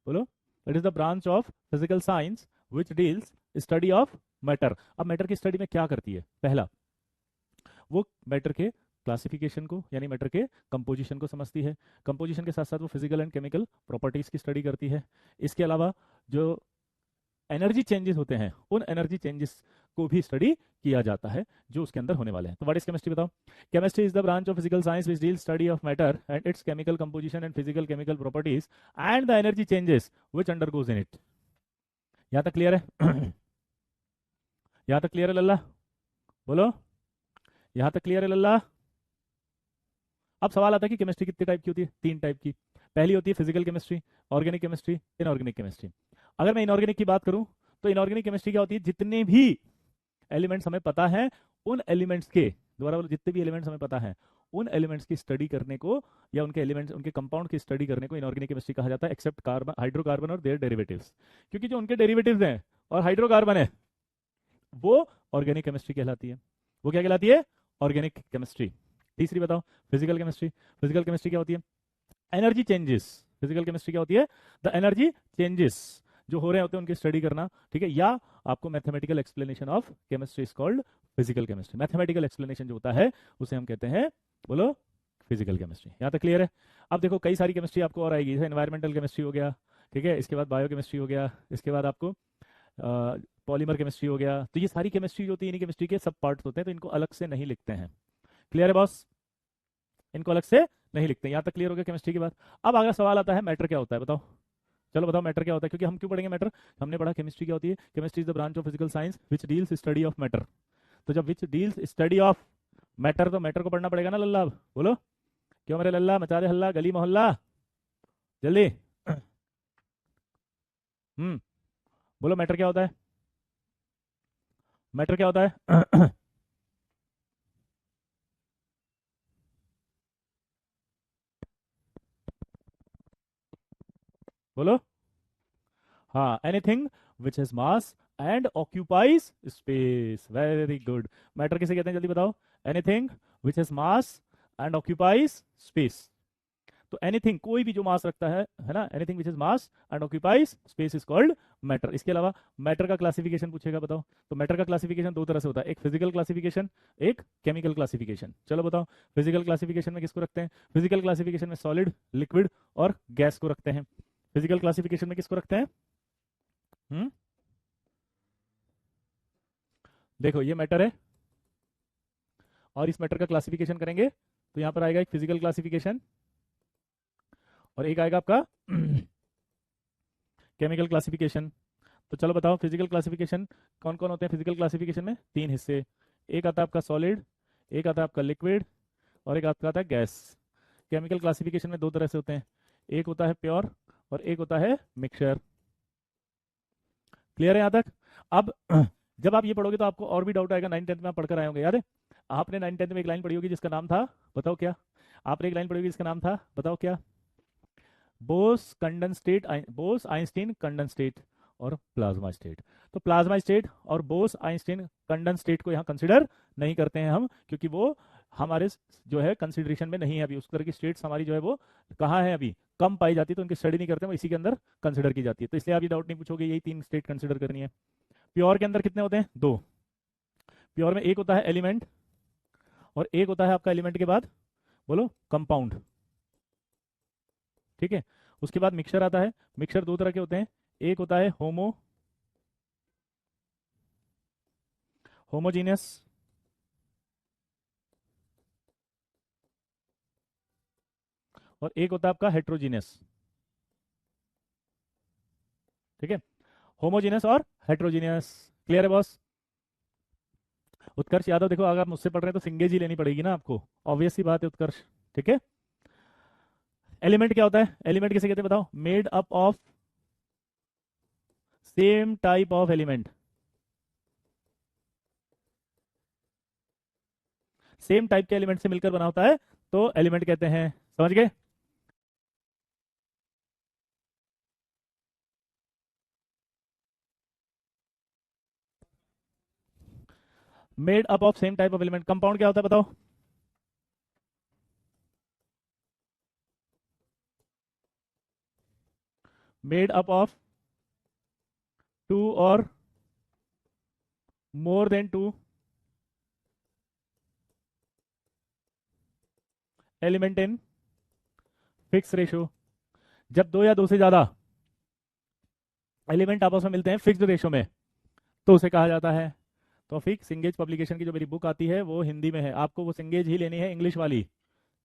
बोलो, it is the branch of physical science which deals study of matter. अब matter की study में क्या करती है? पहला, वो मैटर के क्लासिफिकेशन को यानी मैटर के कंपोजिशन को समझती है। कंपोजिशन के साथ साथ वो फिजिकल एंड केमिकल प्रॉपर्टीज की स्टडी करती है। इसके अलावा जो एनर्जी चेंजेस होते हैं उन एनर्जी चेंजेस को भी स्टडी किया जाता है जो उसके अंदर होने वाले हैं। तो व्हाट इज केमिस्ट्री बताओ? Chemistry is the branch of physical science which deal study of matter and it's chemical composition and physical chemical properties and the energy changes which undergoes in it. यहां तक clear है? यहां तक clear है लल्ला? बोलो, यहां तक क्लियर है लल्ला? अब सवाल आता है कि केमिस्ट्री कितने टाइप की होती है? 3 टाइप की। पहली होती है physical chemistry, organic chemistry, inorganic chemistry. अगर मैं इनऑर्गेनिक की बात करूं तो इनऑर्गेनिक केमिस्ट्री क्या होती है? जितने भी एलिमेंट्स हमें पता है उन एलिमेंट्स के, दोबारा बोलो, जितने भी एलिमेंट्स हमें पता है उन एलिमेंट्स की स्टडी करने को या उनके एलिमेंट्स उनके कंपाउंड की स्टडी करने को इनऑर्गेनिक केमिस्ट्री कहा जाता है, एक्सेप्ट कार्बन, हाइड्रोकार्बन और देयर डेरिवेटिव्स। क्योंकि जो उनके डेरिवेटिव्स हैं और हाइड्रोकार्बन है वो ऑर्गेनिक केमिस्ट्री कहलाती है। वो क्या कहलाती है? Organic chemistry. तीसरी बताओ, फिजिकल केमिस्ट्री। फिजिकल केमिस्ट्री क्या होती है? Energy changes. फिजिकल केमिस्ट्री क्या होती है? द एनर्जी चेंजेस जो हो रहे होते हैं उनकी स्टडी करना, ठीक है। या आपको mathematical explanation of chemistry is called physical chemistry. Mathematical explanation जो होता है उसे हम कहते हैं, बोलो, फिजिकल केमिस्ट्री। यहाँ तक क्लियर है? अब देखो कई सारी केमिस्ट्री आपको और आएगी, जैसे एनवायरमेंटल केमिस्ट्री हो गया, ठीक है, इसके बाद बायो केमिस्ट्री हो गया, इसके बाद आपको पॉलीमर केमिस्ट्री हो गया। तो ये सारी केमिस्ट्री जो होती है इन्हीं केमिस्ट्री के सब पार्ट्स होते हैं, तो इनको अलग से नहीं लिखते हैं। क्लियर है बॉस? इनको अलग से नहीं लिखते। यहाँ तक क्लियर हो गया केमिस्ट्री की बात। अब अगला सवाल आता है मैटर क्या होता है? बताओ, चलो बताओ मैटर क्या होता है, क्योंकि हम क्यों पढ़ेंगे मैटर? हमने पढ़ा केमिस्ट्री क्या होती है, chemistry is the branch of physical science which deals study of matter. तो जब which deals study of matter, तो मैटर को पढ़ना पड़ेगा ना लल्ला। अब बोलो, क्यों मेरे लल्ला मचा दे हल्ला गली मोहल्ला, जल्दी। बोलो मैटर क्या होता है? मैटर क्या होता है? बोलो। हाँ, anything which has mass and occupies space. Very good. Matter किसे कहते हैं जल्दी बताओ? Anything which has mass and occupies space. तो एनीथिंग, कोई भी जो मास रखता है ना, anything which is mass and occupies space is called matter. इसके अलावा मैटर का क्लासिफिकेशन पूछेगा, बताओ। तो मैटर का क्लासिफिकेशन 2 तरह से होता है, एक फिजिकल क्लासिफिकेशन, एक केमिकल क्लासिफिकेशन। चलो बताओ, फिजिकल क्लासिफिकेशन में किसको रखते हैं? फिजिकल क्लासिफिकेशन में सॉलिड, लिक्विड और गैस को रखते हैं। फिजिकल क्लासिफिकेशन में किसको रखते हैं? हम्म देखो ये मैटर है और इस मैटर का क्लासिफिकेशन करेंगे तो यहां पर आएगा एक फिजिकल क्लासिफिकेशन और एक आएगा आपका केमिकल क्लासिफिकेशन। तो चलो बताओ, फिजिकल क्लासिफिकेशन कौन कौन होते हैं? फिजिकल क्लासिफिकेशन में 3 हिस्से, एक आता है आपका सॉलिड, एक आता है आपका लिक्विड और एक आपका आता है गैस। केमिकल क्लासिफिकेशन में 2 तरह से होते हैं, एक होता है प्योर और एक होता है मिक्सचर। क्लियर है यहाँ तक? अब जब आप ये पढ़ोगे तो आपको और भी डाउट आएगा। 9th 10th में आप पढ़कर आए होंगे, याद है? आपने 9th 10th में एक लाइन पढ़ी होगी जिसका नाम था, बताओ क्या? आपने एक लाइन पढ़ी होगी जिसका नाम था, बताओ क्या? बोस कंडेंस्टेट, बोस आइंस्टीन कंडेंस्टेट और प्लाज्मा स्टेट। तो प्लाज्मा स्टेट और बोस आइंस्टीन कंडेंस्टेट को यहाँ कंसिडर नहीं करते हैं हम, क्योंकि वो हमारे जो है कंसिडरेशन में नहीं है अभी। उस तरह की स्टेट्स हमारी जो है वो कहाँ है, अभी कम पाई जाती है, तो उनकी स्टडी नहीं करते हैं, वो इसी के अंदर कंसिडर की जाती है। तो इसलिए आप ये डाउट नहीं पूछोगे, यही 3 स्टेट कंसिडर करनी है। प्योर के अंदर कितने होते हैं? 2। प्योर में एक होता है एलिमेंट और एक होता है आपका एलिमेंट के बाद, बोलो, कंपाउंड। ठीक है। उसके बाद मिक्सचर आता है। मिक्सचर 2 तरह के होते हैं, एक होता है होमोजीनियस और एक होता है आपका हेट्रोजीनियस। ठीक है, होमोजीनियस और हेट्रोजीनियस। क्लियर है बॉस? उत्कर्ष यादव, देखो अगर आप मुझसे पढ़ रहे हैं तो सिंगेज ही लेनी पड़ेगी ना आपको, ऑब्वियस सी बात है उत्कर्ष। ठीक है। एलिमेंट क्या होता है? एलिमेंट किसे कहते हैं बताओ? Made up of same type of element. Same type के एलिमेंट से मिलकर बना होता है तो एलिमेंट कहते हैं। समझ गए? Made up of same type of element. Compound क्या होता है बताओ? मेड अप ऑफ टू और more than two element in fix ratio. जब दो या दो से ज्यादा एलिमेंट आपस में मिलते हैं फिक्स्ड रेशो में तो उसे कहा जाता है। तो फिक सिंगेज पब्लिकेशन की जो मेरी बुक आती है वो हिंदी में है, आपको वो सिंगेज ही लेनी है, इंग्लिश वाली।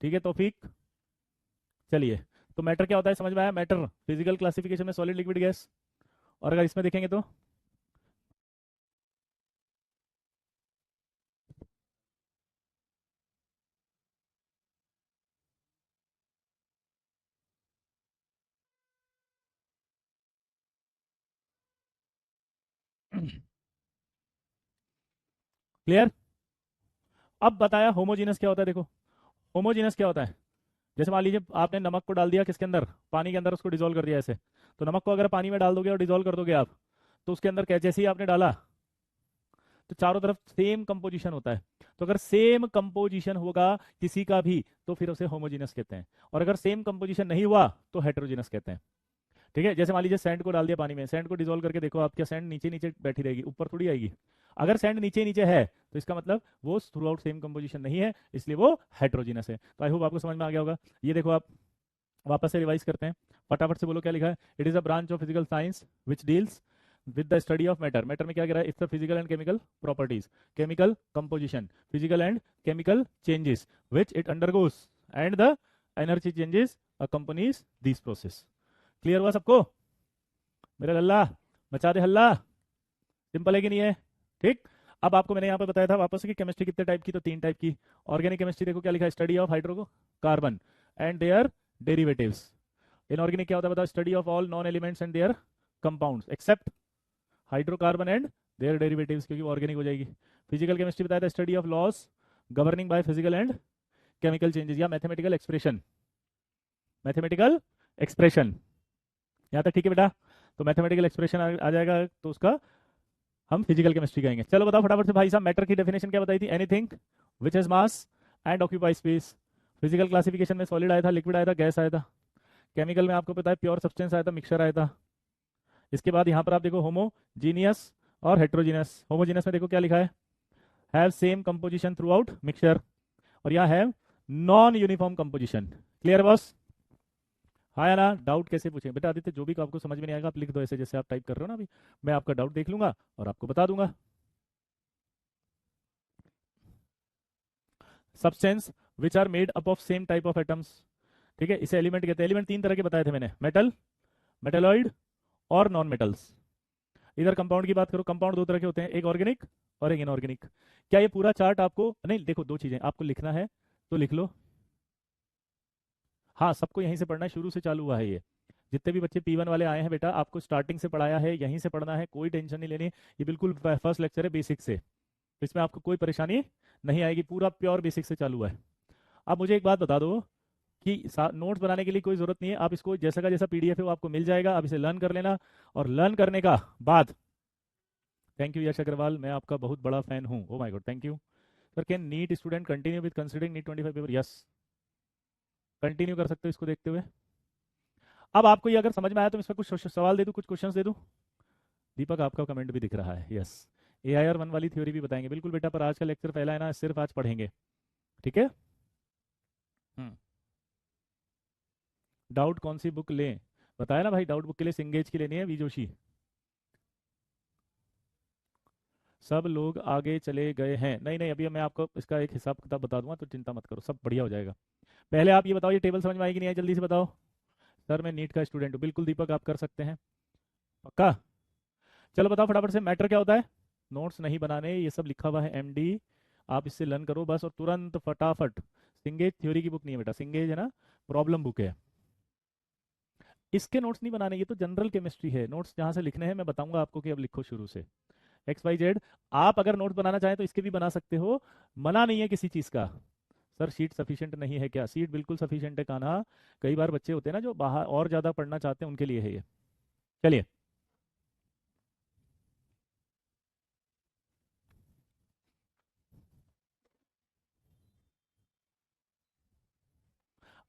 ठीक है तौफीक। चलिए, तो मैटर क्या होता है समझ में आया। मैटर फिजिकल क्लासिफिकेशन में सॉलिड लिक्विड गैस। और अगर इसमें देखेंगे तो क्लियर। अब बताया होमोजीनस क्या होता है। देखो होमोजीनस क्या होता है, जैसे मान लीजिए आपने नमक को डाल दिया किसके अंदर, पानी के अंदर, उसको डिजोल्व कर दिया ऐसे। तो नमक को अगर पानी में डाल दोगे और डिजोल्व कर दोगे आप, तो उसके अंदर क्या, जैसे ही आपने डाला तो चारों तरफ सेम कंपोजिशन होता है। तो अगर सेम कंपोजिशन होगा किसी का भी तो फिर उसे होमोजीनस कहते हैं, और अगर सेम कंपोजिशन नहीं हुआ तो हेटेरोजीनस कहते हैं। ठीक है, जैसे मान लीजिए सैंड को डाल दिया पानी में, सैंड को डिजोल्व करके देखो आप, क्या सैंड नीचे नीचे बैठी रहेगी, ऊपर थोड़ी आएगी। अगर सैंड नीचे नीचे है तो इसका मतलब वो थ्रू आउट सेम कंपोजिशन नहीं है, इसलिए वो हेटेरोजीनस है। तो आई होप आपको समझ में आ गया होगा। ये देखो आप वापस से रिवाइज करते हैं, फटाफट से बोलो क्या लिखा है। It is a branch of physical science which deals with the study of matter. Matter में क्या कह रहा है, it's physical and chemical properties, chemical composition, physical and chemical changes which it undergoes and the energy changes accompanies this process. Clear हुआ सबको। मेरा लल्ला मचा दे हल्ला। सिंपल है कि नहीं है। ठीक। अब आपको मैंने यहाँ पे बताया था वापस से कि केमिस्ट्री कितने टाइप की, तो तीन टाइप की। ऑर्गेनिक केमिस्ट्री देखो क्या लिखा है, study of hydrocarbon and their derivatives. Inorganic क्या होता है बताओ, study of all non elements and their compounds except hydrocarbon and their derivatives, क्योंकि ऑर्गेनिक हो जाएगी। फिजिकल केमिस्ट्री बताया था, study of laws governing by physical and chemical changes या मैथमेटिकल एक्सप्रेशन, मैथमेटिकल एक्सप्रेशन। यहाँ तक ठीक है बेटा। तो मैथमेटिकल एक्सप्रेशन आ जाएगा तो उसका हम फिजिकल केमिस्ट्री कहेंगे। चलो बताओ फटाफट से भाई साहब, मैटर की डेफिनेशन क्या बताई थी, anything which has mass and occupy space. Physical classification में सॉलिड आया था, लिक्विड आया था, गैस आया था। केमिकल में आपको पता है प्योर सब्सटेंस आया था, मिक्सचर आया था। इसके बाद यहाँ पर आप देखो होमोजीनियस और हेट्रोजीनियस। होमोजीनियस में देखो क्या लिखा है, have same composition through out mixture, और यहाँ है non uniform composition. Clear boss. हाँ या ना। डाउट कैसे पूछे बेटा आदित्य, जो भी आपको समझ में नहीं आएगा आप लिख दो ऐसे जैसे आप टाइप कर रहे हो ना अभी, मैं आपका डाउट देख लूंगा और आपको बता दूंगा। Substance which are made up of same type of atoms. ठीक है, इसे एलिमेंट कहते हैं। एलिमेंट तीन तरह के बताए थे मैंने, मेटल, मेटेलॉइड और नॉन मेटल्स। इधर कंपाउंड की बात करो, कंपाउंड दो तरह के होते हैं, एक ऑर्गेनिक और एक इनऑर्गेनिक। क्या ये पूरा चार्ट आपको नहीं, देखो दो चीजें आपको लिखना है तो लिख लो। हाँ सबको यहीं से पढ़ना है, शुरू से चालू हुआ है ये। जितने भी बच्चे P1 वाले आए हैं बेटा, आपको स्टार्टिंग से पढ़ाया है, यहीं से पढ़ना है, कोई टेंशन नहीं लेनी। ये बिल्कुल फर्स्ट लेक्चर है बेसिक से, तो इसमें आपको कोई परेशानी नहीं आएगी, पूरा प्योर बेसिक से चालू हुआ है। अब मुझे एक बात बता दो कि नोट्स बनाने के लिए कोई जरूरत नहीं है, आप इसको जैसा का जैसा PDF है वो आपको मिल जाएगा, आप इसे लर्न कर लेना। और लर्न करने का बाद, थैंक यू यश अग्रवाल, मैं आपका बहुत बड़ा फैन हूँ, oh my God thank you sir. Can NEET student continue with considering NEET 25 paper, yes continue कर सकते हो इसको देखते हुए। अब आपको ये अगर समझ में आया तो मैं इसमें कुछ सवाल दे दूं, कुछ क्वेश्चंस दे दूं। दीपक आपका कमेंट भी दिख रहा है, यस। AIR 1 वाली थ्योरी भी बताएंगे बिल्कुल बेटा, पर आज का लेक्चर पहला है ना, सिर्फ आज पढ़ेंगे। ठीक है। हम्म। डाउट कौन सी बुक लें, बताया ना भाई, डाउट बुक के लिए सिंगेज की लेनी है, वी जोशी। सब लोग आगे चले गए हैं, नहीं नहीं, अभी मैं आपको इसका एक हिसाब किताब बता दूंगा, तो चिंता मत करो, सब बढ़िया हो जाएगा। पहले आप ये बताओ, ये टेबल समझ में आएगी नहीं आई, जल्दी से बताओ। सर मैं नीट का स्टूडेंट हूँ, बिल्कुल दीपक आप कर सकते हैं, पक्का। चलो बताओ फटाफट से, मैटर क्या होता है। नोट्स नहीं बनाने, ये सब लिखा हुआ है MD, आप इससे लर्न करो बस, और तुरंत फटाफट। सिंगेज थ्योरी की बुक नहीं है बेटा, सिंगेज है ना प्रॉब्लम बुक है, इसके नोट्स नहीं बनाने, ये तो जनरल केमिस्ट्री है। नोट्स जहाँ से लिखने हैं मैं बताऊंगा आपको कि अब लिखो शुरू से, XYZ। आप अगर नोट्स बनाना चाहें तो इसके भी बना सकते हो, मना नहीं है किसी चीज़ का। सर सीट सफिशिएंट नहीं है क्या, सीट बिल्कुल सफिशिएंट है कान्हा। कई बार बच्चे होते हैं ना जो बाहर और ज़्यादा पढ़ना चाहते हैं, उनके लिए है ये। चलिए,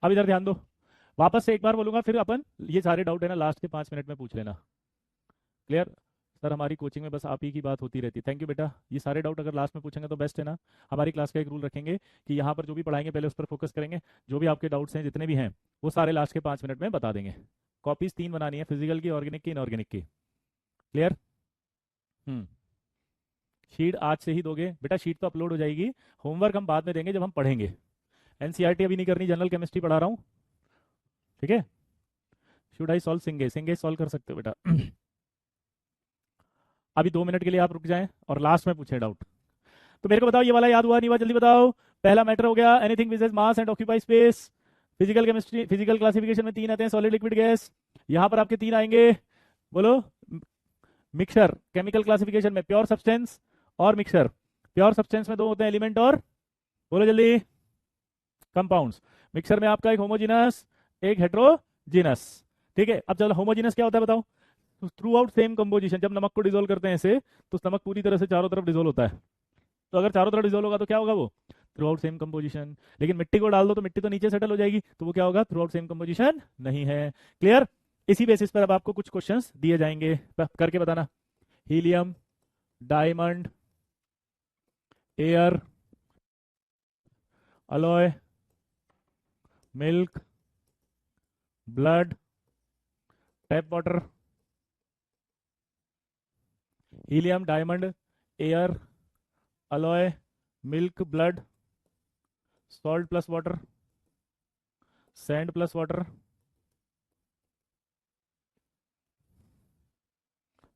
अब इधर ध्यान दो। वापस से एक बार बोलूंगा, फिर अपन ये सारे डाउट है ना लास्ट के 5 मिनट में पूछ लेना। क्लियर? सर हमारी कोचिंग में बस आप ही की बात होती रहती है। थैंक यू बेटा। ये सारे डाउट अगर लास्ट में पूछेंगे तो बेस्ट है ना। हमारी क्लास का एक रूल रखेंगे कि यहाँ पर जो भी पढ़ाएंगे पहले उस पर फोकस करेंगे, जो भी आपके डाउट्स हैं जितने भी हैं वो सारे लास्ट के 5 मिनट में बता देंगे। कॉपीज 3 बनानी है, फिजिकल की, ऑर्गेनिक की, इनऑर्गेनिक की। क्लियर? हम्म। शीट आज से ही दोगे बेटा? शीट तो अपलोड हो जाएगी, होमवर्क हम बाद में देंगे जब हम पढ़ेंगे। एनसीईआरटी अभी नहीं करनी, जनरल केमिस्ट्री पढ़ा रहा हूँ। ठीक है? शुड आई सॉल्व सिंगे? सिंगे सॉल्व कर सकते हो बेटा। अभी 2 मिनट के लिए आप रुक जाएं और लास्ट में पूछे डाउट। तो मेरे को बताओ, ये वाला याद हुआ नहीं हुआ? जल्दी बताओ। पहला मैटर हो गया anything which has mass and occupy space. Physical chemistry, physical classification में 3 आते हैं, सॉलिड, लिक्विड, गैस। यहां पर आपके 3 आएंगे, बोलो। मिक्सर, केमिकल क्लासिफिकेशन में प्योर सब्सटेंस और मिक्सर। प्योर सब्सटेंस में 2 होते हैं, एलिमेंट और, बोलो जल्दी, कंपाउंड्स। मिक्सर में आपका एक होमोजीनस, एक हेट्रोजीनस। ठीक है? अब चलो, होमोजीनस क्या होता है बताओ? तो थ्रू आउट सेम कंपोजिशन, जब नमक को डिजोल्व करते हैं ऐसे, तो नमक पूरी तरह से चारों तरफ डिजोल्व होता है। तो अगर चारों तरफ डिजोल्व होगा तो क्या होगा? वो थ्रू आउट सेम कंपोजिशन। लेकिन मिट्टी को डाल दो तो मिट्टी तो नीचे सेटल हो जाएगी, तो वो क्या होगा? थ्रू आउट सेम कंपोजिशन नहीं है। क्लियर? इसी बेसिस पर अब आपको कुछ क्वेश्चंस दिए जाएंगे, करके बताना। Helium, diamond, air, alloy, milk, blood, tap water. Helium, diamond, air, alloy, milk, blood, salt plus water, sand plus water,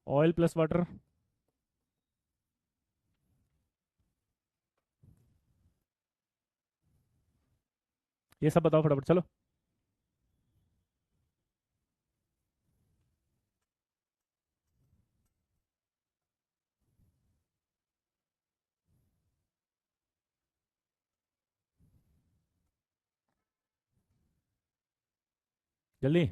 oil plus water. ये सब बताओ फटाफट, चलो। जल्दी।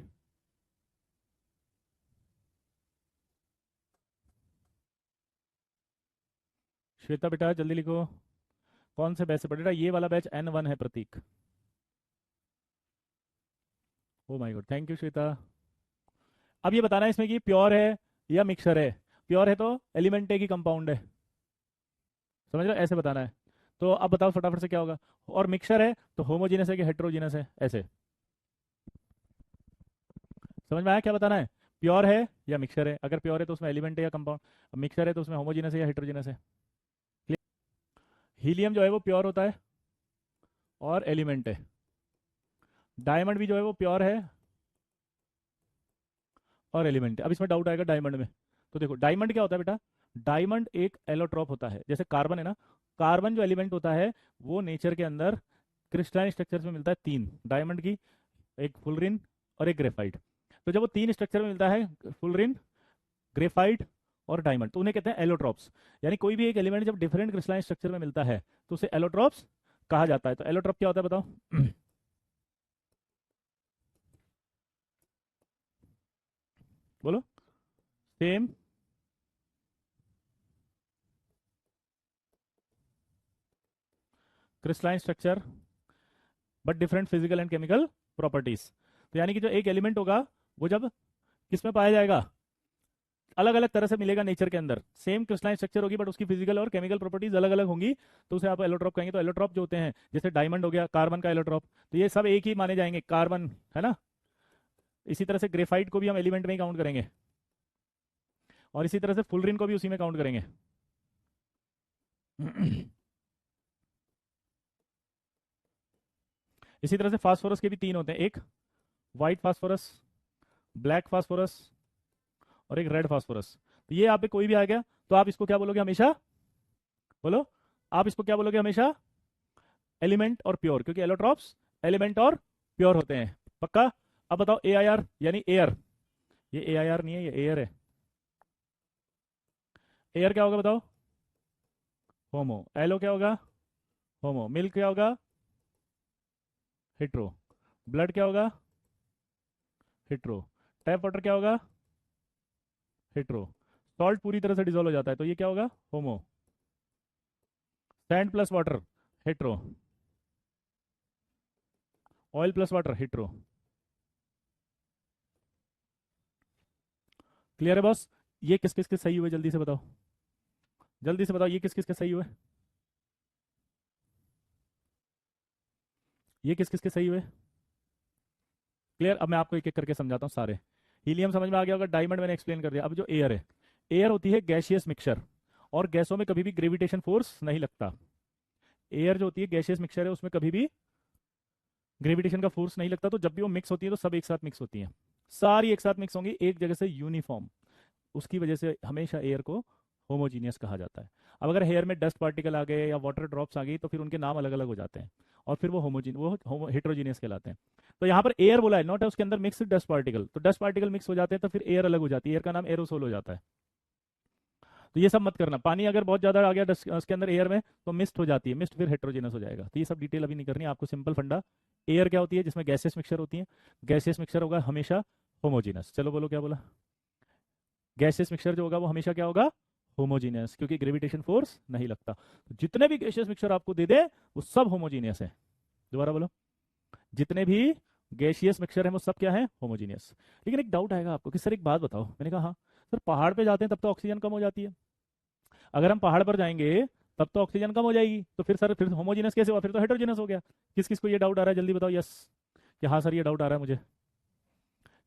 श्वेता बेटा जल्दी लिखो। कौन से बैच से पढ़ रहा? ये वाला बैच N1 है Prateek. Oh my God, thank you Shweta. अब ये बताना है इसमें कि प्योर है या मिक्सर है। प्योर है तो एलिमेंट है कि कंपाउंड है? समझ रहे हो? ऐसे बताना है। तो अब बताओ फटाफट से क्या होगा। और मिक्सर है तो होमोजीनस है कि हेट्रोजीनस है, ऐसे। समझ में आया क्या बताना है? प्योर है या मिक्सर है? अगर प्योर है तो उसमें एलिमेंट है या कंपाउंड, मिक्सर है तो उसमें होमोजीनस है या हेट्रोजीनस है। हीलियम जो है वो प्योर होता है और एलिमेंट है। डायमंड भी जो है वो प्योर है और एलिमेंट है। अब इसमें डाउट आएगा डायमंड में। तो देखो, डायमंड क्या होता है बेटा? डायमंड एक एलोट्रॉप होता है, जैसे कार्बन है ना। कार्बन जो एलिमेंट होता है वो नेचर के अंदर क्रिस्टलाइन स्ट्रक्चर में मिलता है, 3 डायमंड की, एक फुलरिन और एक ग्रेफाइट। तो जब वो 3 स्ट्रक्चर में मिलता है, फुलरिन, ग्रेफाइट और डायमंड, तो उन्हें कहते हैं एलोट्रॉप्स। यानी कोई भी एक एलिमेंट जब डिफरेंट क्रिस्टलाइन स्ट्रक्चर में मिलता है तो उसे एलोट्रॉप्स कहा जाता है। तो एलोट्रॉप क्या होता है बताओ? बोलो। Same crystalline structure but different physical and chemical properties. तो यानी कि जो एक एलिमेंट होगा वो जब किस में पाया जाएगा? अलग अलग तरह से मिलेगा नेचर के अंदर। सेम क्रिस्टलाइन स्ट्रक्चर होगी बट उसकी फिजिकल और केमिकल प्रॉपर्टीज अलग अलग होंगी, तो उसे आप एलोट्रॉप कहेंगे। तो एलोट्रॉप जो होते हैं, जैसे डायमंड हो गया कार्बन का एलोट्रॉप, तो ये सब एक ही माने जाएंगे, कार्बन, है ना। इसी तरह से ग्रेफाइट को भी हम एलिमेंट में ही काउंट करेंगे, और इसी तरह से फुलरिन को भी उसी में काउंट करेंगे। इसी तरह से फास्फोरस के भी 3 होते हैं, एक व्हाइट फास्फोरस, ब्लैक फास्फोरस और एक रेड फास्फोरस। तो ये आप पे कोई भी आ गया तो आप इसको क्या बोलोगे हमेशा? बोलो। आप इसको क्या बोलोगे हमेशा? एलिमेंट और प्योर, क्योंकि एलोट्रॉप्स एलिमेंट और प्योर होते हैं। पक्का? अब बताओ ए आई आर यानी एयर। ये ए आई आर नहीं है, ये एयर है। एयर क्या होगा बताओ? होमो। एलो क्या होगा? होमो। मिल्क क्या होगा? हिट्रो। ब्लड क्या होगा? हिट्रो। टैप वाटर क्या होगा? हिट्रो। सॉल्ट पूरी तरह से डिजोल्व हो जाता है तो ये क्या होगा? Homo. Sand plus water, hetero. Oil plus water, hetero. Clear है बॉस? ये किस किस के सही हुए, जल्दी से बताओ, जल्दी से बताओ, ये किस किस के सही हुए, ये किस किस के सही हुए? क्लियर? अब मैं आपको एक एक करके समझाता हूँ सारे। हीलियम समझ में आ गया होगा, डायमंड मैंने एक्सप्लेन कर दिया। अब जो एयर है, एयर होती है गैसियस मिक्सचर, और गैसों में कभी भी ग्रेविटेशन फोर्स नहीं लगता। एयर जो होती है गैसियस मिक्सचर है, उसमें कभी भी ग्रेविटेशन का फोर्स नहीं लगता, तो जब भी वो मिक्स होती है तो सब एक साथ मिक्स होती हैं, सारी एक साथ मिक्स होंगी एक जगह से यूनिफॉर्म। उसकी वजह से हमेशा एयर को होमोजीनियस कहा जाता है। अब अगर हेयर में डस्ट पार्टिकल आ गए या वाटर ड्रॉप्स आ गई तो फिर उनके नाम अलग अलग हो जाते हैं, और फिर वो हेट्रोजीनियस कहलाते हैं। तो यहाँ पर एयर बोला है, नॉट है उसके अंदर मिक्स डस्ट पार्टिकल, तो डस्ट पार्टिकल मिक्स हो जाते हैं तो फिर एयर अलग हो जाती है, एयर का नाम एरोसोल हो जाता है। तो ये सब मत करना, पानी अगर बहुत ज्यादा आ गया डस्ट उसके अंदर एयर में तो मिस्ट हो जाती है, मिस्ट फिर हेट्रोजीनस हो जाएगा। तो ये सब डिटेल अभी नहीं करनी आपको, सिंपल फंडा। एयर क्या होती है? जिसमें गैसेस मिक्सचर होती है, गैसेस मिक्सचर होगा हमेशा होमोजीनस। चलो बोलो क्या बोला? गैसियस मिक्सचर जो होगा वो हमेशा क्या होगा? होमोजीनियस, क्योंकि ग्रेविटेशन फोर्स नहीं लगता। तो जितने भी गैसियस मिक्सचर आपको दे दे वो सब होमोजीनियस है। दोबारा बोलो, जितने भी गैसियस मिक्सचर है वो सब क्या है? होमोजीनियस। लेकिन एक डाउट आएगा आपको कि सर एक बात बताओ, मैंने कहा हाँ सर, पहाड़ पे जाते हैं तब तो ऑक्सीजन कम हो जाती है, अगर हम पहाड़ पर जाएंगे तब तो ऑक्सीजन कम हो जाएगी, तो फिर सर फिर होमोजीनियस कैसे हुआ? फिर तो हेट्रोजीनियस हो गया। किस किस को ये डाउट आ रहा है, जल्दी बताओ। यस कि हाँ सर ये डाउट आ रहा है मुझे,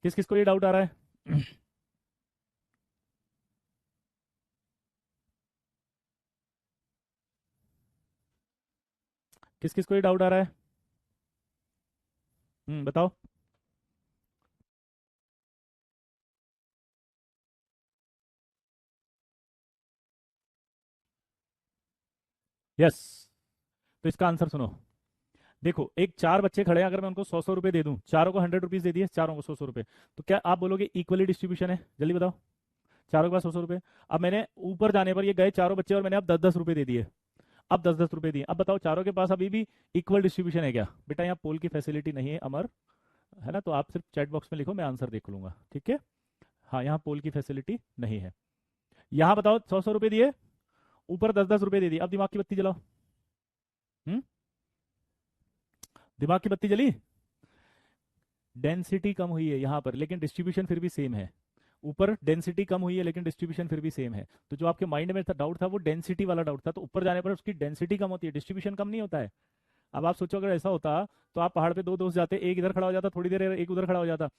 किस किस को ये डाउट आ रहा है? किस किस को ये डाउट आ रहा है? बताओ। यस, तो इसका आंसर सुनो। देखो एक चार बच्चे खड़े हैं, अगर मैं उनको 100-100 रुपए दे दूं, चारों को 100 रुपीज दे दिए, चारों को 100-100 रुपए, तो क्या आप बोलोगे इक्वली डिस्ट्रीब्यूशन है? जल्दी बताओ। चारों के पास 100-100 रुपए। अब मैंने ऊपर जाने पर ये गए चारों बच्चे और मैंने अब 10-10 रुपए दे दिए, अब 10-10 रुपए दिए। अब बताओ चारों के पास अभी भी इक्वल डिस्ट्रीब्यूशन है क्या? बेटा यहाँ पोल की फैसिलिटी नहीं है अमर, है ना, तो आप सिर्फ चैट बॉक्स में लिखो, मैं आंसर देख लूंगा, ठीक है? हाँ यहाँ पोल की फैसिलिटी नहीं है। यहाँ बताओ 100-100 रुपए दिए, ऊपर 10-10 रुपए दे दिए, अब दिमाग की बत्ती जलाओ। हम्म दिमाग की बत्ती जली? डेंसिटी कम हुई है यहाँ पर, लेकिन डिस्ट्रीब्यूशन फिर भी सेम है। ऊपर डेंसिटी कम हुई है लेकिन डिस्ट्रीब्यूशन फिर भी सेम है। तो जो आपके माइंड में था डाउट था वो डेंसिटी वाला डाउट था, तो ऊपर जाने पर उसकी डेंसिटी कम होती है, डिस्ट्रीब्यूशन कम नहीं होता है। अब आप सोचो अगर ऐसा होता तो आप पहाड़ पे दो दोस्त जाते, एक इधर खड़ा हो जाता थोड़ी देर, एक उधर खड़ा हो जाता,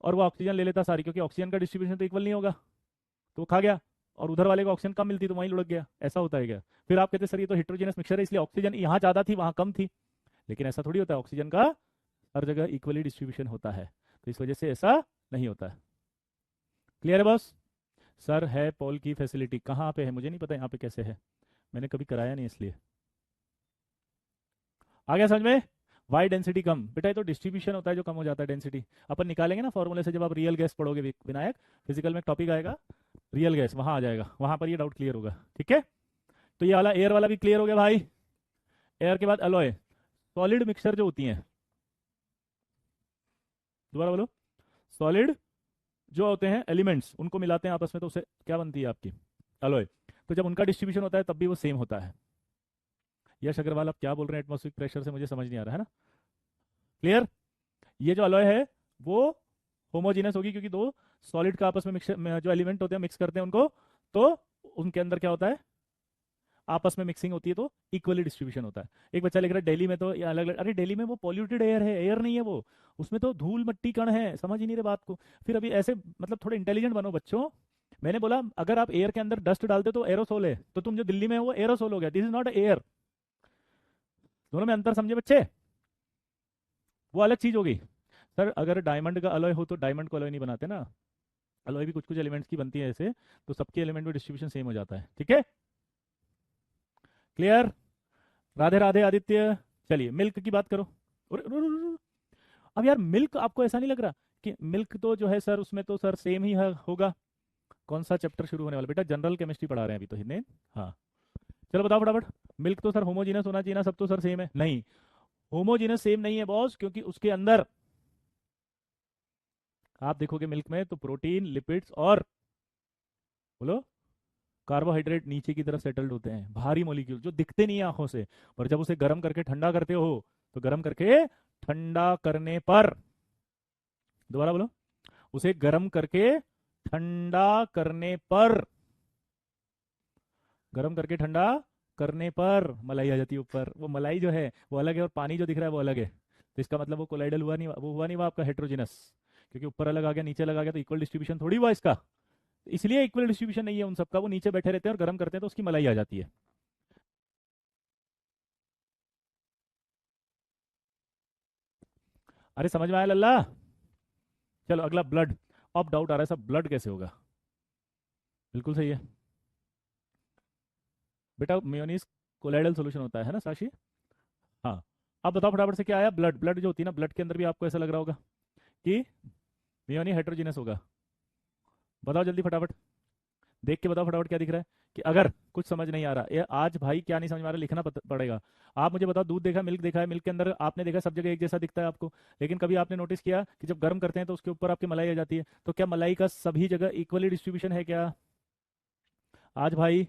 और वो ऑक्सीजन ले लेता सारी, क्योंकि ऑक्सीजन का डिस्ट्रीब्यूशन तो इक्वल नहीं होगा, तो वो खा गया, और उधर वाले को ऑक्सीजन कम मिलती तो वहीं लुढ़क गया। ऐसा होता है क्या? फिर आप कहते सर ये तो हेट्रोजेनस मिक्सचर है इसलिए ऑक्सीजन यहाँ ज्यादा थी वहां कम थी, लेकिन ऐसा थोड़ी होता है, ऑक्सीजन का हर जगह इक्वली डिस्ट्रीब्यूशन होता है, तो इस वजह से ऐसा नहीं होता है। क्लियर है बॉस? सर है पॉल की फैसिलिटी, कहाँ पे है मुझे नहीं पता, यहाँ पे कैसे है, मैंने कभी कराया नहीं इसलिए। आ गया समझ में? वाई डेंसिटी कम, बेटा ये तो डिस्ट्रीब्यूशन होता है जो कम हो जाता है डेंसिटी। अपन निकालेंगे ना फॉर्मूले से, जब आप रियल गैस पढ़ोगे विनायक, फिजिकल में टॉपिक आएगा रियल गैस, वहां आ जाएगा, वहां पर ये डाउट क्लियर होगा, ठीक है? तो ये वाला एयर वाला भी क्लियर हो गया भाई। एयर के बाद अलॉय, सॉलिड मिक्सचर जो होती हैं, दोबारा बोलो, सॉलिड जो होते हैं एलिमेंट्स, उनको मिलाते हैं आपस में तो उसे क्या बनती है आपकी? अलॉय। तो जब उनका डिस्ट्रीब्यूशन होता है तब भी वो सेम होता है। यश अग्रवाल आप क्या बोल रहे हैं एटमॉस्फेरिक प्रेशर से, मुझे समझ नहीं आ रहा है ना? क्लियर? ये जो अलॉय है वो होमोजीनस होगी, क्योंकि दो सॉलिड का आपस में मिक्सर जो एलिमेंट होते हैं मिक्स करते हैं उनको, तो उनके अंदर क्या होता है? आपस में मिक्सिंग होती है तो इक्वली डिस्ट्रीब्यूशन होता है। एक बच्चा लिख रहा है दिल्ली में तो ये अलग अलग, अरे दिल्ली में वो पॉल्यूटेड एयर है, एयर नहीं है वो, उसमें तो धूल मिट्टी कण है, समझ ही नहीं रहे बात को। फिर अभी ऐसे मतलब थोड़े इंटेलिजेंट बनो बच्चों। मैंने बोला अगर आप एयर के अंदर डस्ट डालते तो एरोसोल है, तो तुम जो दिल्ली में हो वो एरोसोल हो गया, दिस इज नॉट एयर। दोनों में अंतर समझे बच्चे? वो अलग चीज होगी। सर अगर डायमंड का अलॉय हो तो डायमंड को अलॉय नहीं बनाते ना, अलॉय भी कुछ कुछ एलिमेंट्स की बनती है ऐसे, तो सबके एलिमेंट में डिस्ट्रीब्यूशन सेम हो जाता है, ठीक है? क्लियर? राधे राधे आदित्य। चलिए मिल्क की बात करो। अब यार मिल्क आपको ऐसा नहीं लग रहा कि मिल्क तो जो है सर उसमें तो सर सेम ही होगा? कौन सा चैप्टर शुरू होने वाला बेटा? जनरल केमिस्ट्री पढ़ा रहे हैं अभी तो हिंदी। हाँ चलो बताओ फटाफट। मिल्क तो सर होमोजीनस होना चाहिए ना, सब तो सर सेम है, नहीं होमोजीनस सेम नहीं है बॉस, क्योंकि उसके अंदर आप देखोगे मिल्क में तो प्रोटीन लिपिड्स और बोलो कार्बोहाइड्रेट नीचे की तरफ सेटल्ड होते हैं, भारी मॉलिक्यूल जो दिखते नहीं है आंखों से, पर जब उसे गर्म करके ठंडा करते हो, तो गर्म करके ठंडा करने पर, दोबारा बोलो, उसे गर्म करके ठंडा करने पर, गर्म करके ठंडा करने पर मलाई आ जाती है ऊपर। वो मलाई जो है वो अलग है और पानी जो दिख रहा है वो अलग है। तो इसका मतलब वो कोलाइडल हुआ नहीं, वो हुआ नहीं हुआ आपका हेट्रोजिनस, क्योंकि ऊपर अलग आ गया नीचे अलग आ गया, तो इक्वल डिस्ट्रीब्यूशन थोड़ी हुआ इसका। इसलिए इक्वल डिस्ट्रीब्यूशन नहीं है उन सबका, वो नीचे बैठे रहते हैं और गर्म करते हैं तो उसकी मलाई आ जाती है। अरे समझ में आया लल्ला? चलो अगला ब्लड। अब डाउट आ रहा है सब, ब्लड कैसे होगा? बिल्कुल सही है बेटा, मेयोनीज कोलाइडल सोल्यूशन होता है ना साशी? हाँ। अब बताओ फटाफट से क्या आया, ब्लड। ब्लड जो होती है ना, ब्लड के अंदर भी आपको ऐसा लग रहा होगा कि मेयोनी हेट्रोजीनस होगा। बताओ जल्दी फटाफट, देख के बताओ फटाफट क्या दिख रहा है। कि अगर कुछ समझ नहीं आ रहा, ये आज भाई क्या नहीं समझ में आ रहा, लिखना पड़ेगा। आप मुझे बताओ, दूध देखा, मिल्क देखा है, मिल्क के अंदर आपने देखा सब जगह एक जैसा दिखता है आपको, लेकिन कभी आपने नोटिस किया कि जब गर्म करते हैं तो उसके ऊपर आपकी मलाई आ जाती है? तो क्या मलाई का सभी जगह इक्वली डिस्ट्रीब्यूशन है क्या आज भाई?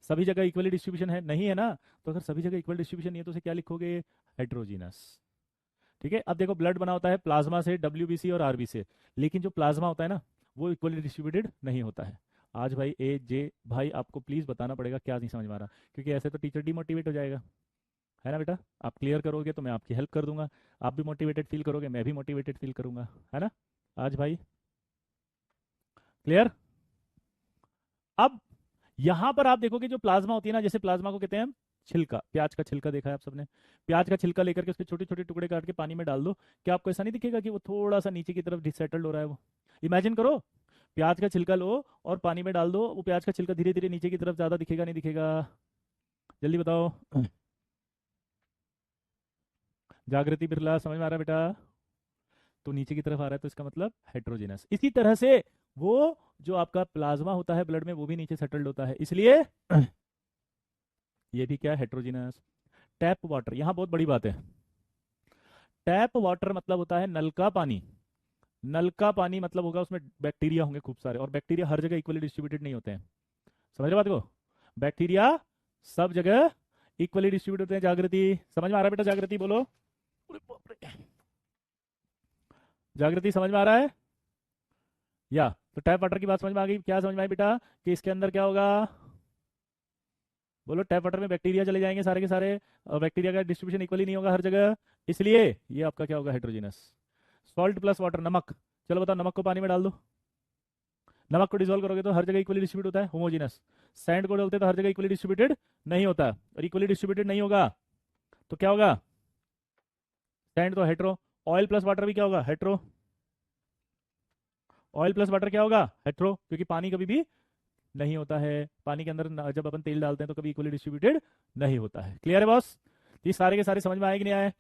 सभी जगह इक्वली डिस्ट्रीब्यूशन है नहीं है ना? तो अगर सभी जगह इक्वल डिस्ट्रीब्यूशन नहीं है तो उसे क्या लिखोगे? हेट्रोजीनस। ठीक है, अब देखो ब्लड बना होता है प्लाज्मा से, डब्ल्यूबीसी और आरबी से, लेकिन जो प्लाज्मा होता है ना वो इक्वली डिस्ट्रीब्यूटेड नहीं होता है। आज भाई ए जे भाई आपको प्लीज बताना पड़ेगा क्या नहीं समझ में आ रहा, क्योंकि ऐसे तो टीचर डिमोटिवेट हो जाएगा, है ना बेटा? आप क्लियर करोगे तो मैं आपकी हेल्प कर दूंगा, आप भी मोटिवेटेड फील करोगे, मैं भी मोटिवेटेड फील करूंगा, है ना? आज भाई क्लियर? अब यहां पर आप देखोगे जो प्लाज्मा होती है ना, जैसे प्लाज्मा को कहते हैं हम छिलका, प्याज का छिलका देखा है आप सबने? प्याज का छिलका लेकर के उसके छोटे छोटे टुकड़े काट के पानी में डाल दो, क्या आपको ऐसा नहीं दिखेगा कि वो थोड़ा सा नीचे की तरफ डिसेटल्ड हो रहा है? वो इमेजिन करो, प्याज का छिलका लो और पानी में डाल दो, वो प्याज का छिलका धीरे धीरे नीचे की तरफ ज्यादा दिखेगा नहीं दिखेगा? जल्दी बताओ। जागृति बिरला, समझ में आ रहा है बेटा? तो नीचे की तरफ आ रहा है तो इसका मतलब हेट्रोजीनस। इसी तरह से वो जो आपका प्लाज्मा होता है ब्लड में वो भी नीचे सेटल्ड होता है, इसलिए ये भी क्या है? हेट्रोजीनस। टैप वाटर, यहां बहुत बड़ी बात है। टैप वाटर मतलब होता है नल का पानी। नल का पानी मतलब होगा उसमें बैक्टीरिया होंगे खूब सारे, और बैक्टीरिया हर जगह इक्वली डिस्ट्रीब्यूटेड नहीं होते हैं। समझ रहे बात को? बैक्टीरिया सब जगह इक्वली डिस्ट्रीब्यूट होते हैं। जागृति समझ में आ रहा है बेटा? जागृति बोलो। अरे बाप रे। जागृति समझ में आ रहा है? या तो टैप वाटर की बात समझ में आ गई? क्या समझ में आई बेटा कि इसके अंदर क्या होगा? बोलो। टैप वाटर में बैक्टीरिया चले जाएंगे सारे के सारे, और बैक्टीरिया का डिस्ट्रीब्यूशन इक्वली नहीं होगा हर जगह, इसलिए ये आपका क्या होगा? हेट्रोजीनस। सॉल्ट प्लस वाटर, नमक। चलो बताओ, नमक को पानी में डाल दो, नमक को डिसॉल्व करोगे तो हर जगह इक्वली डिस्ट्रीब्यूट होता है, होमोजीनस। सैंड को डालते तो हर जगह इक्वली डिस्ट्रीब्यूटेड नहीं होता, और इक्वली डिस्ट्रीब्यूटेड नहीं होगा तो क्या होगा? सैंड तो हेट्रो। ऑयल प्लस वाटर भी क्या होगा? हेट्रो। ऑयल प्लस वाटर क्या होगा? हेट्रो, क्योंकि पानी कभी भी नहीं होता है, पानी के अंदर जब अपन तेल डालते हैं तो कभी इक्वली डिस्ट्रीब्यूटेड नहीं होता है। क्लियर है बॉस? ये सारे के सारे समझ में आए कि नहीं आए?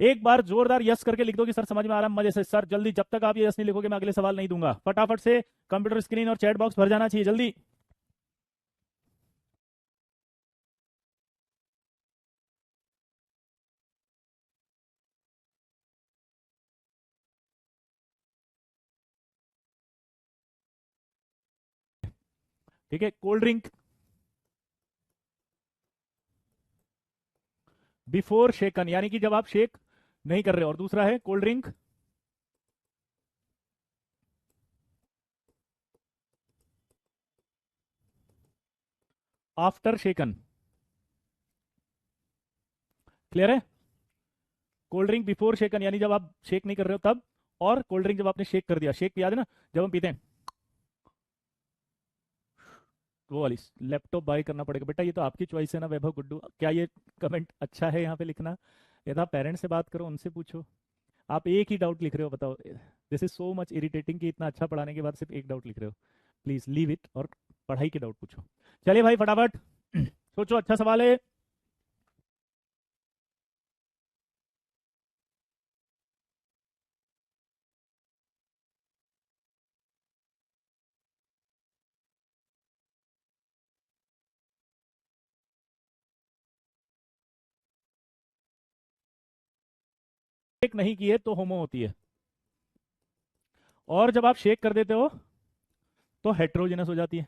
एक बार जोरदार यस करके लिख दो कि सर समझ में आ रहा है मजे से। सर जल्दी, जब तक आप ये यस नहीं लिखोगे मैं अगले सवाल नहीं दूंगा। फटाफट से कंप्यूटर स्क्रीन और चैट बॉक्स भर जाना चाहिए जल्दी। ठीक है, कोल्ड ड्रिंक बिफोर शेकन, यानी कि जब आप शेक नहीं कर रहे हो, और दूसरा है कोल्ड ड्रिंक आफ्टर शेकन। क्लियर है? कोल्ड ड्रिंक बिफोर शेकन यानी जब आप शेक नहीं कर रहे हो तब, और कोल्ड ड्रिंक जब आपने शेक कर दिया। शेक याद है ना, जब हम पीते हैं वो वाली। लैपटॉप बाय करना पड़ेगा बेटा, ये तो आपकी चॉइस है ना वैभव गुड्डू। क्या ये कमेंट अच्छा है यहाँ पे लिखना? या तो आप पेरेंट्स से बात करो, उनसे पूछो। आप एक ही डाउट लिख रहे हो, बताओ। This is so much irritating कि इतना अच्छा पढ़ाने के बाद सिर्फ एक डाउट लिख रहे हो। प्लीज लीव इट और पढ़ाई के डाउट पूछो। चलिए भाई फटाफट सोचो, अच्छा सवाल है। शेक नहीं किए तो होमो होती है, और जब आप शेक कर देते हो तो हेट्रोजेनस हो जाती है।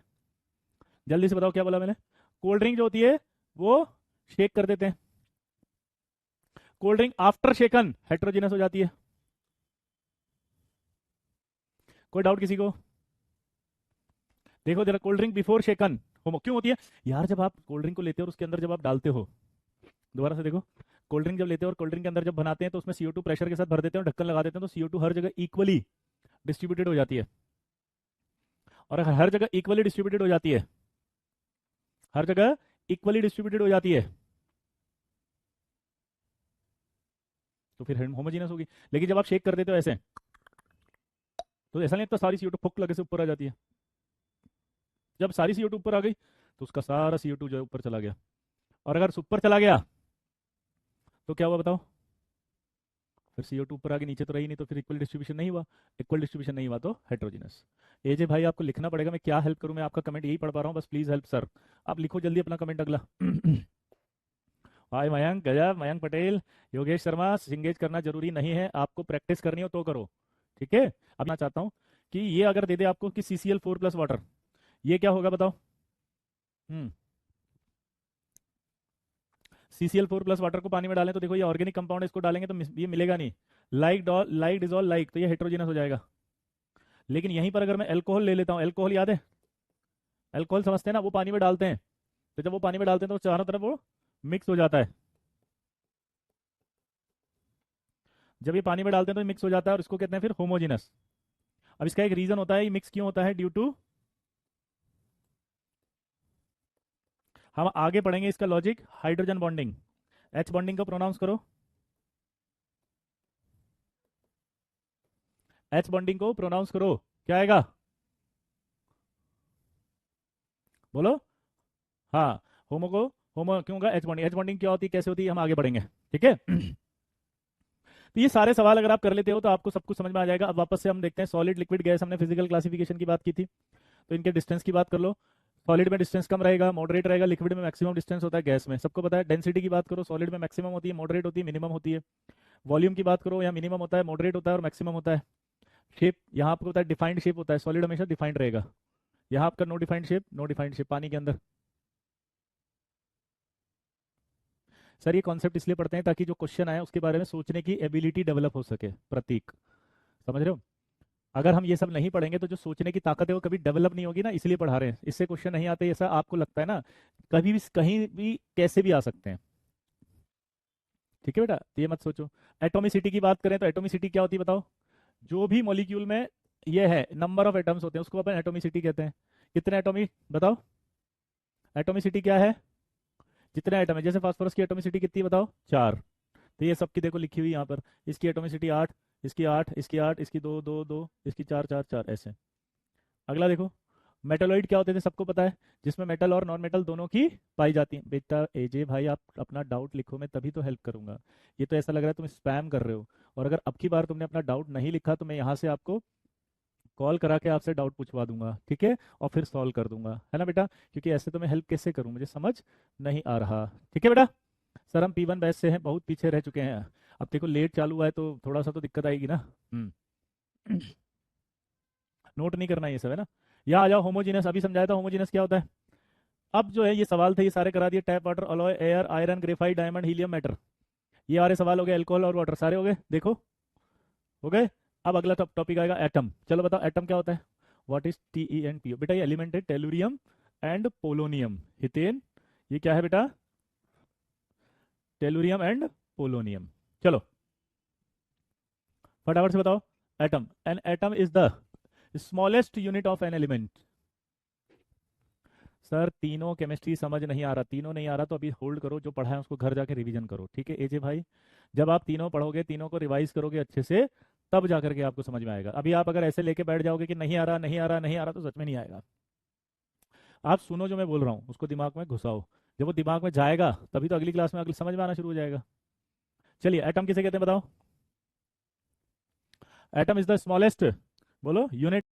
जल्दी से बताओ क्या बोला मैंने? कोल्ड ड्रिंक जो होती है वो शेक कर देते हैं, कोल्ड ड्रिंक आफ्टर शेकन हेट्रोजेनस हो जाती है। कोई डाउट किसी को? देखो जरा, कोल्ड ड्रिंक बिफोर शेकन होमो क्यों होती है यार? जब आप कोल्ड ड्रिंक को लेते हो और उसके अंदर जब आप डालते हो, दोबारा से देखो, कोल्ड ड्रिंक जब लेते हो और कोल्ड ड्रिंक के अंदर जब बनाते हैं तो उसमें CO2 प्रेशर के साथ भर देते हैं और ढक्कन लगा देते हैं, तो CO2 हर जगह इक्वली डिस्ट्रीब्यूटेड हो जाती है। और अगर हर जगह इक्वली डिस्ट्रीब्यूटेड हो जाती है, हर जगह इक्वली डिस्ट्रीब्यूटेड हो जाती है, तो फिर होमोजीनस होगी। लेकिन जब आप शेक कर देते हो ऐसे, तो ऐसा नहीं लगता सारी CO2 फुक लगे से ऊपर आ जाती है? जब सारी CO2 ऊपर आ गई तो उसका सारा CO2 जो है ऊपर चला गया। और अगर ऊपर चला गया तो क्या हुआ बताओ? फिर CO2 ऊपर आगे, नीचे तो रही नहीं, तो फिर इक्वल डिस्ट्रीब्यूशन नहीं हुआ। इक्वल डिस्ट्रीब्यूशन नहीं हुआ तो हेट्रोजीनस। एजे भाई आपको लिखना पड़ेगा, मैं क्या हेल्प करूं? मैं आपका कमेंट यही पढ़ पा रहा हूँ, बस प्लीज हेल्प सर। आप लिखो जल्दी अपना कमेंट अगला। हाय मयंक, गजब मयंक पटेल। योगेश शर्मा, सिंगेज करना जरूरी नहीं है, आपको प्रैक्टिस करनी हो तो करो, ठीक है? अब मैं चाहता हूँ कि ये अगर दे दे आपको कि CCl4 प्लस वाटर, ये क्या होगा बताओ? हम्म CCl4 प्लस वाटर को पानी में डालें तो देखो ये ऑर्गेनिक कंपाउंड है, इसको डालेंगे तो ये मिलेगा नहीं। लाइक डिजॉल्व लाइक, तो ये हेट्रोजीनस हो जाएगा। लेकिन यहीं पर अगर मैं अल्कोहल ले लेता हूँ, अल्कोहल याद है? अल्कोहल समझते हैं ना, वो पानी में डालते हैं, तो जब वो पानी में डालते हैं तो चारों तरफ वो मिक्स हो जाता है। जब ये पानी में डालते हैं तो मिक्स हो जाता है और इसको कहते हैं फिर होमोजीनस। अब इसका एक रीजन होता है ये मिक्स क्यों होता है, ड्यू टू, हम आगे पढ़ेंगे इसका logic, hydrogen bonding. H bonding को प्रोनाउंस करो, H बॉन्डिंग को प्रोनाउंस करो, क्या आएगा? बोलो। हाँ, होमो को होमो क्यों होगा? H bonding. H बॉन्डिंग क्या होती है, कैसे होती है, हम आगे बढ़ेंगे, ठीक है? तो ये सारे सवाल अगर आप कर लेते हो तो आपको सब कुछ समझ में आ जाएगा। अब वापस से हम देखते हैं सॉलिड लिक्विड गैस, हमने फिजिकल क्लासिफिकेशन की बात की थी, तो इनके डिस्टेंस की बात कर लो। सॉलिड में डिस्टेंस कम रहेगा, मॉडरेट रहेगा, लिक्विड में मैक्सिमम डिस्टेंस होता है, गैस में सबको पता है। डेंसिटी की बात करो, सॉलिड में मैक्सिमम होती है, मॉडरेट होती है, मिनिमम होती है। वॉल्यूम की बात करो, यहाँ मिनिमम होता है, मॉडरेट होता है और मैक्सिमम होता है। शेप यहाँ आपको होता है, डिफाइंड शेप होता है, सॉलिड हमेशा डिफाइंड रहेगा। यहाँ आपका no defined shape, no defined shape पानी के अंदर। सर ये कॉन्सेप्ट इसलिए पढ़ते हैं ताकि जो क्वेश्चन आए उसके बारे में सोचने की एबिलिटी डेवलप हो सके, प्रतीक, समझ रहे हो? अगर हम ये सब नहीं पढ़ेंगे तो जो सोचने की ताकत है वो कभी डेवलप नहीं होगी ना, इसलिए पढ़ा रहे हैं। इससे क्वेश्चन नहीं आते ऐसा आपको लगता है ना, कभी भी कहीं भी कैसे भी आ सकते हैं, ठीक है बेटा? तो ये मत सोचो। एटॉमिसिटी की बात करें तो एटॉमिसिटी क्या होती है बताओ? जो भी मॉलिक्यूल में ये है नंबर ऑफ एटम्स होते हैं उसको अपन एटॉमिसिटी कहते हैं। कितने एटॉमिक बताओ? एटॉमिसिटी क्या है? जितने एटम है, जैसे फास्फोरस की एटॉमिसिटी कितनी बताओ? 4। तो ये सबकी देखो लिखी हुई यहाँ पर, इसकी एटॉमिसिटी 8, इसकी 8, इसकी 8, इसकी 2 2 2, इसकी 4 4 4, ऐसे। अगला देखो, मेटलॉइड क्या होते थे सबको पता है, जिसमें मेटल और नॉन मेटल दोनों की पाई जाती है। बेटा एजे भाई आप अपना डाउट लिखो, मैं तभी तो हेल्प करूंगा। ये तो ऐसा लग रहा है तुम स्पैम कर रहे हो, और अगर अब की बार तुमने अपना डाउट नहीं लिखा तो मैं यहाँ से आपको कॉल करा के आपसे डाउट पूछवा दूंगा, ठीक है? और फिर सॉल्व कर दूंगा, है ना बेटा? क्योंकि ऐसे तो मैं हेल्प कैसे करूँ, मुझे समझ नहीं आ रहा, ठीक है बेटा? सर हम P1 बैच से हैं, बहुत पीछे रह चुके हैं। अब देखो लेट चालू हुआ है तो थोड़ा सा तो दिक्कत आएगी ना। नोट नहीं करना ये सब, है ना? यहाँ आ जाओ, होमोजीनस अभी समझाया था, होमोजीनस क्या होता है। अब जो है ये सवाल थे ये सारे करा दिए, tap water, alloy, air, iron, graphite, diamond, helium, matter, ये वाले सवाल हो गए। अल्कोहल और वाटर सारे हो गए, देखो हो गए। अब अगला टॉपिक आएगा एटम। चलो बताओ एटम क्या होता है? What is TeNPO? बेटा ये एलिमेंट है, टेलुरियम एंड पोलोनियम, हितेन, ये क्या है बेटा? Tellurium and polonium. चलो फटाफट से बताओ। Atom, an atom is the smallest unit of an element. Sir तीनों केमिस्ट्री समझ नहीं आ रहा, तीनों नहीं आ रहा तो अभी होल्ड करो, जो पढ़ा है उसको घर जाके रिवीजन करो, ठीक है एजे भाई? जब आप तीनों पढ़ोगे, तीनों को रिवाइज करोगे अच्छे से, तब जा करके आपको समझ में आएगा। अभी आप अगर ऐसे लेके बैठ जाओगे कि नहीं आ रहा नहीं आ रहा नहीं आ रहा, तो सच में नहीं आएगा। आप सुनो जो मैं बोल रहा हूँ, उसको दिमाग में घुसाओ, जब वो दिमाग में जाएगा तभी तो अगली क्लास में अगली समझ में आना शुरू हो जाएगा। चलिए एटम किसे कहते हैं बताओ? एटम इज द स्मॉलेस्ट, बोलो यूनिट